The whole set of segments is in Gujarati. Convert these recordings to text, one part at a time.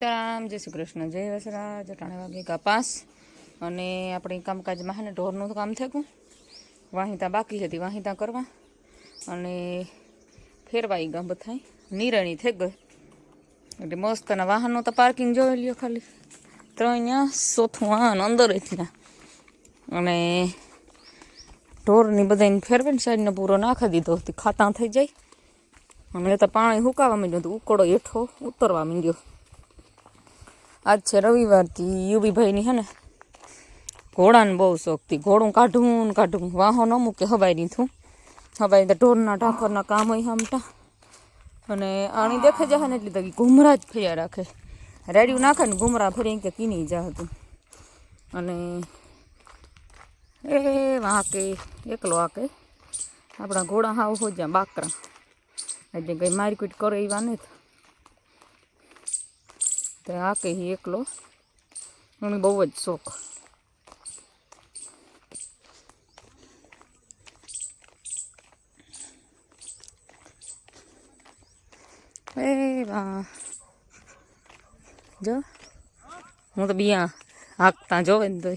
સીતારામ, જય શ્રી કૃષ્ણ, જય વસરાજ. અટાણે વાગે કા 5 અને આપણે કામકાજમાં હે ને ઢોરનું કામ થયું. વાહિતા બાકી હતી, વાહિતા કરવા અને ફેરવાઈ ગયા બધા નિરણી થઈ ગઈ. એટલે મસ્તના વાહનનું તો પાર્કિંગ જોઈ લ્યો, ખાલી 3 ચોથું વાહન અંદર એટલા. અને ઢોરની બધાને ફેરવીને સાઈડને પૂરો નાખી દીધો, ખાતા થઈ જાય. અને તો પાણી સુકાવા માંડ્યું હતું, ઉકળો હેઠો ઉતરવા માંડ્યો. આજ છે રવિવારથી યુવીભાઈની હે ને ઘોડાને બહુ શોખથી ઘોડું કાઢું વાહો ન મૂકે હવાઈ નીથું હવાઈ તો ઢોરના ઢાંકરના કામ હોય આમટા. અને આણી દેખે જાય ને એટલી તો ઘુમરા જ ફર્યા રાખે, રેડિયું નાખે ને ઘુમરા ફરી કે કીની જા હતું. અને એ વાંકે એકલો આકે આપણા ઘોડા હાવ હો જ્યાં બાકરા એટલે કંઈ મારકુટ કરે એવા નથી. તો આ કહી એકલો મને બહુ જ શોખ. એ વાહ જો હું તો બિયા હાંકતા જોવે ને તો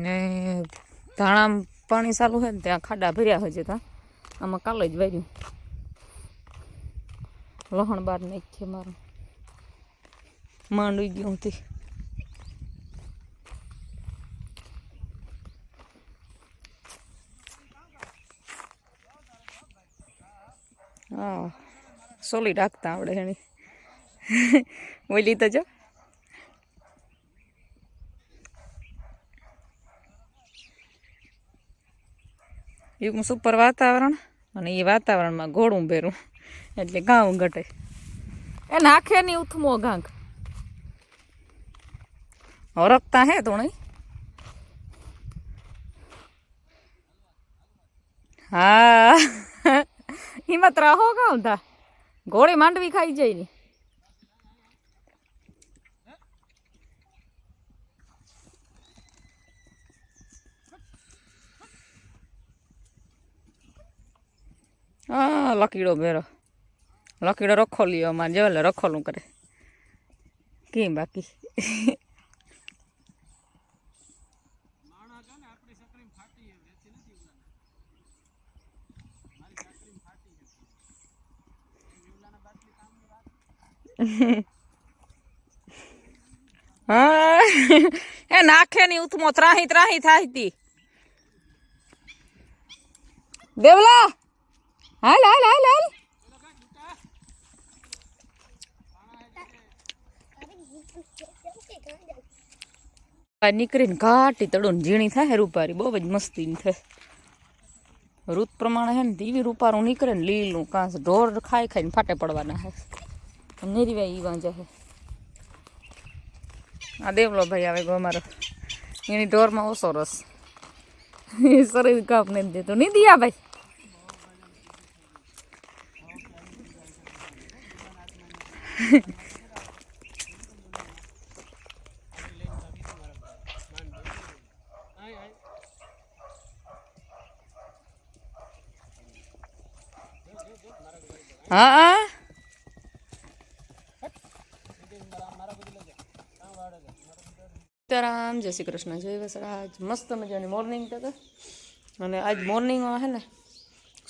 ને ધાણા પાણી ચાલુ છે ને ત્યાં ખાડા ભર્યા હોય છે. ત્યાં આમાં કાલે જ વાર્યું લહણ બાર નાખીએ મારું માંડવી ગયું હતી. હા સોલી રાખતા આવડે એની ઓલી તો જો એવું સુપર વાતાવરણ અને એ વાતાવરણમાં ઘોડું ભેરું એટલે ઘાઉં ઘટે. એ નાખે નહીં ઉથમો ઘાંક હરકતા હે તો નહીં. હા હિંમત રહો ગાઉં થા ઘોડે માંડવી ખાઈ જાય ને. હા લકીડો ભેરો લકીડો રખો લ્યો અમારે જેવા રખોલું કરે કેમ બાકી. હા એ નાખે ની ઉથમો ત્રાહી થાય તી દેવલા હાલ હાલ હાલ હાલ. નીકળીને ઘાટી તડોને ઝીણી થાય રૂપારી બહુ જ મસ્તી થાય. ઋત પ્રમાણે હે ને એવી રૂપારું નીકળે ને લીલું કાંસ ઢોર ખાઈને ફાટે પડવાના હે નેરીવાય ઈ વાંચે હે. આ દેવલો ભાઈ આવે ગયો અમારો, એની ઢોરમાં ઓછો રસ શરીર કાપ નથી દેતો નહીં દિયા ભાઈ. હા સીતારામ, જય શ્રી કૃષ્ણ, જય વસરાજ. મસ્ત મજાની મોર્નિંગ તો. અને આજ મોર્નિંગમાં હે ને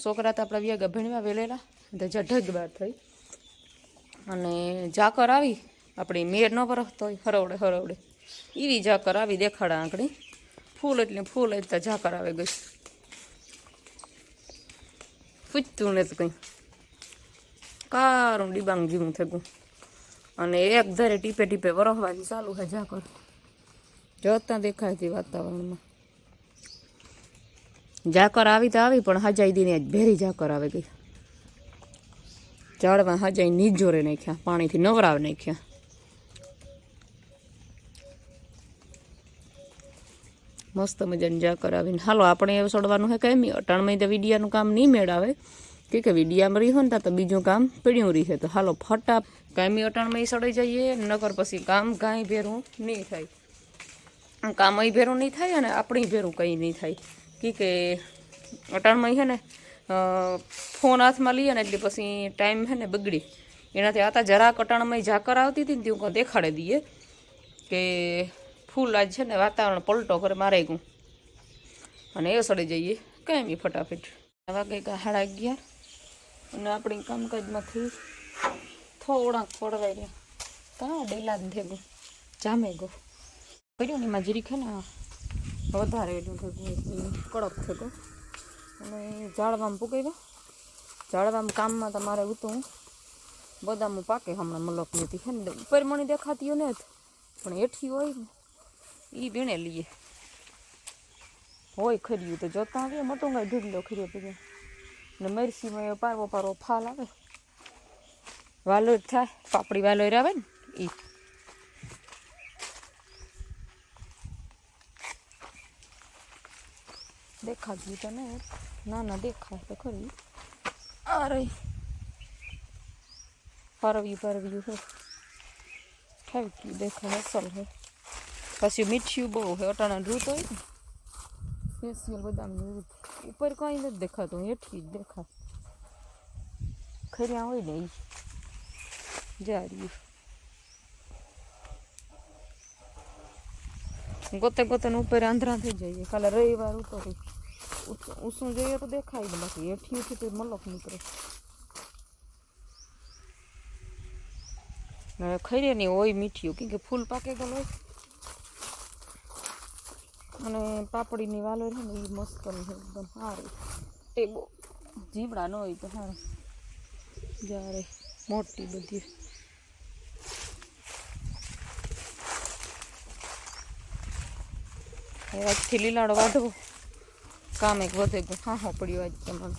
છોકરા તો આપણા વ્યાગા ભણવા વેલેલા તો ઢગ બાર થઈ અને ઝાકર આવી આપણી મેર ન પરખતો હોય હરવડે એવી ઝાકર આવી દેખાડા આંકડી ફૂલ એટલે ફૂલ એટલે ઝાકર આવે ગઈ પૂછતું ને તો કંઈ કારું ડીબાંગ જેવું થયું. અને એક ધારે ટીપે વરસવાની ચાલુ છે ઝાકર જોતા દેખાય છે વાતાવરણમાં. ઝાકર આવી તો આવી પણ હજાઈ દીને આજ ભેરી ઝાકર આવે ગઈ. ઝાડમાં હજાઈ નીચોરે નાખ્યા, પાણીથી નવરાવ નાખ્યા. મસ્ત મજાની જા કરાવીને હાલો આપણે એવું સડવાનું હે કાંઈ અટાણમાં તો વિડિયાનું કામ નહીં મેળાવે કે વિડિયામાં રહી હોય ને તો બીજું કામ પડ્યું રહે તો હાલો ફટા કાંઈ અટાણમાં સડાઈ જઈએ નકર પછી કામ કાંઈ ભેરું નહીં થાય કામ અહીં ભેરું નહીં થાય અને આપણી ભેરું કંઈ નહીં થાય કે અટાણમાં છે ને ફોન હાથમાં લઈએ ને એટલે પછી ટાઈમ છે ને બગડી એનાથી આતા જરાક અટાણમાં ઝાકર આવતી હતી ને તે દેખાડી દઈએ કે ફૂલ આજ છે ને વાતાવરણ પલટો કરે મારે ગયું અને એ સડી જઈએ કાંઈ બી ફટાફટ વાગે 11:30 અને આપણી કામકાજમાંથી થોડાક ખોડવાઈ રહ્યા કાં ડેલા જ થેગું જામે ગો કર્યું ને એમાં જરીક છે ને વધારે એટલું થયું કડક થયો અને ઝાડવામાં પૂકાવ્યા ઝાડવામાં કામમાં તમારે ઉતું બદામું પાકે હમણાં મલક નથી છે ને ઉપર મણી દેખાતી હોય ને પણ હેઠી હોય ને એ વીણે લઈએ હોય ખર્યું તો જોતા આવીએ મોટું ગાય ઢીગલો ખર્યો પછી ને મરસીમાં પારવો પારવો ફાલ આવે વાલોર થાય પાપડી વાલોર આવે ને એ દેખાતી તો ને ના દેખાય તો ખરી અરે પરવ્યું હે ઠાવકી દેખાય અસલ હે પછી મીઠિયું બહુ હે અટાણા રૂત હોય ને સ્પેશિયલ બદામની રૂત ઉપર કંઈ નથી દેખાતું હેઠી જ દેખાય ખર્યા હોય ને એ જારી ગોતે ઉપર આંધળા થઈ જઈએ કાલે રવિવાર ઉતરી ઉસું જોઈએ તો દેખાય ને બાકી હેઠી ઉઠી તો મલક નીકળે ખરે નહીં હોય મીઠિયું કેમ કે ફૂલ પાકે ગયેલું હોય અને પાપડીની વાલો છે ને એ મસ્ત છે એકદમ સારું એ બહુ જીવડા ન હોય તો સારું જ્યારે મોટી બધી આજથી લીલાડો વાઢવો કામ એક વધે ગયું હા પડ્યું આજ તમારું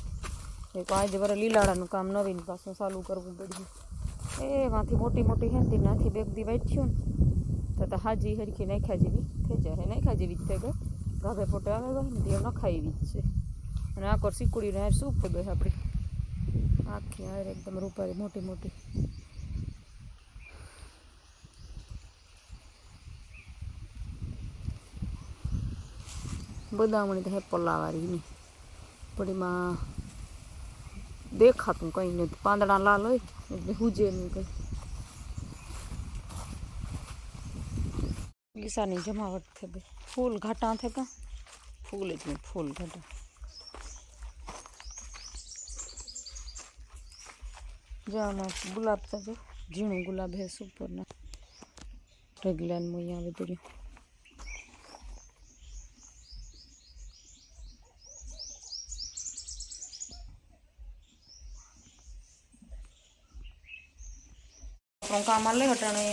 એક આજે વરે લીલાડાનું કામ નવીન પાછું ચાલુ કરવું પડ્યું એમાંથી મોટી હેંતી નાથી બેગ દી વાંચ્યું ને તો હાજી હરખી નાખ્યા જેવી થઈ જાય નાખ્યા જેવી જ થઈ ગઈ ગાભે ફોટો આવે હોય ને તે નખાય એવી જ છે અને આકોર સીકુડીને હાર શું ફોદો છે આપણી આખી હાર એકદમ રૂપારી મોટી બદામણી તો હે પલાવારીની પડીમાં દેખાતું કંઈ નથી પાંદડા લાલ હોય એટલે હુજે નહીં કંઈ લીસાની જમાવટ થઈ ગઈ ફૂલ ઘાટા થઈ ગયા ફૂલ જ નહીં ફૂલ ઘાટા જો આમાં ગુલાબ થજો ઝીણું ગુલાબ હે સુપરના ઢગલાન મોયા આવે તર્યું કામ લે હટાણે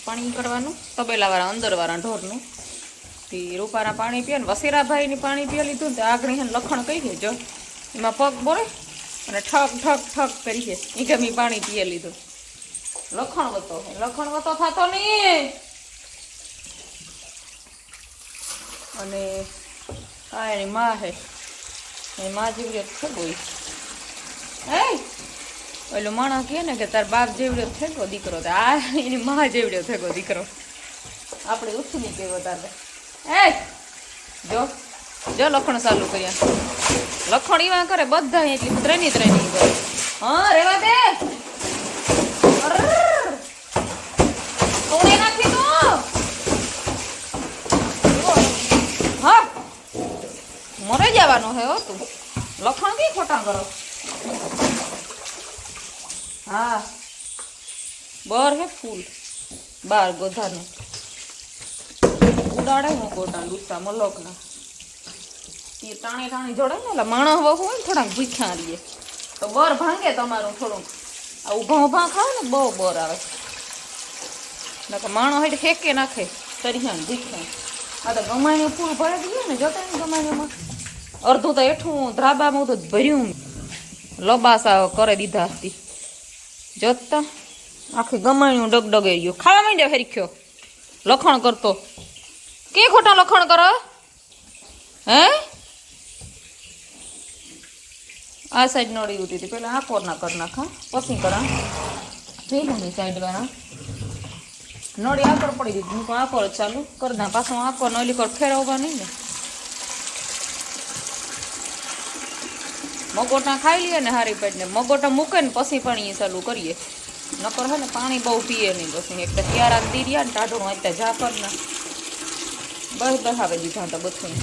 પાણી કરવાનું તબેલાવાળા અંદરવાળા ઢોરનું તે રૂપારા પાણી પીએ ને વસેરાભાઈની પાણી પીએ લીધું ને આગળ એને લખણ કહી દેજો એમાં પગ બોરે અને ઠક કરી છે એ ગમી પાણી પીએ લીધું લખણ વતો થતો નહીં અને આ એની માં હે એ માં જેવી છે બોઈ હે ઓલો માણસ કહે ને કે તાર બાપ જેવડો થેગો દીકરો આ એની માં જેવડો થેગો દીકરો આપણે ઉછની કેવો તારે જો લખણ ચાલુ કર્યા લખણ એવા કરે બધા એટલી ત્રણેય કરે હા રેવા દે કોણે નાખી તું હા મરે જવાનું હે હો તું લખણ કઈ ખોટા કરો હા બર હે ફૂલ બાર ગોધાનું ઉડાડે હું ગોટા લૂસા મલોકના એ ટાણી જોડે ને એટલે માણસ વહુ હોય ને થોડાક ભૂખ્યા રહીએ તો બર ભાંગે તમારું થોડુંક આ ઊભા ખાવ ને બહુ બર આવે નકર માણસ હોય હેકે નાખે તરિયાણ ભૂખ્યા આ તો ગમાણીનું ફૂલ ભરી દઈએ ને જોતા ને ગમાણીમાં અડધું તો હેઠું ધ્રાબામાં તો ભર્યું લબાસા કરે દીધા હતી જોતા આખી ગમાણ્યું ડગડગે ગયું ખાવા માંડ્યા ફેરીખ્યો લખણ કરતો કે ખોટા લખણ કરો હે આ સાઈડ નળી ઉતી હતી પેલા આ કોરના કરી નાખા પછી કરા ભીલુંની સાઈડ વાળા નળી આકર પડી દીધી હું આકોર ચાલુ કરી દા પાછું આકોર નળી કર ફેરવવા નહીં ને મગોટા ખાઈ લઈએ ને હારી પેટને મગોટા મૂકે ને પછી પાણી ચાલુ કરીએ નકર હે ને પાણી બહુ પીએ નહીં પછી એક તો ક્યારા દી રહ્યા ને ટાઢું અત્યારે ઝાકર ના બસ બહાવે દીધા હતા બધું